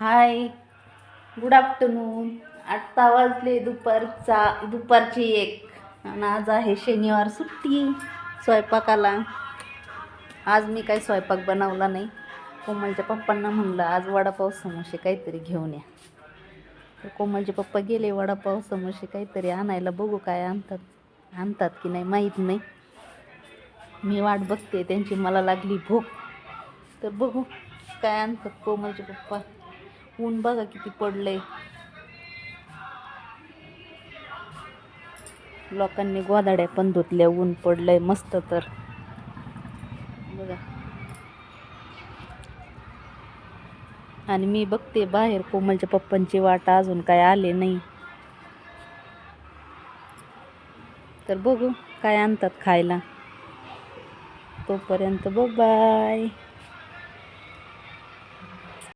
हाय, good afternoon. 8 वाजले दुपारची 1 आणि आज आहे शनिवार, सुट्टी स्वयंपाकाला. आज मी काही स्वयंपाक बनवला नाही. कोमलच्या पप्पांना म्हणलं आज वडापाव समोसे काहीतरी घेऊन या. तर कोमलचे पप्पा गेले वडापाव समोसे काहीतरी आणायला. बघू काय आणतात की नाही माहीत नाही. मी वाट बघते त्यांची. मला लागली भूक, तर बघू काय आणतात कोमलचे पप्पा. ऊन बघा किती पडलंय. लोकांनी गोदाड्या पण धुतल्या. ऊन पडलंय मस्त. तर बघा, आणि मी बघते बाहेर कोमलच्या पप्पांची वाट. अजून काय आले नाही. तर बघू काय आणतात खायला. तोपर्यंत बाय.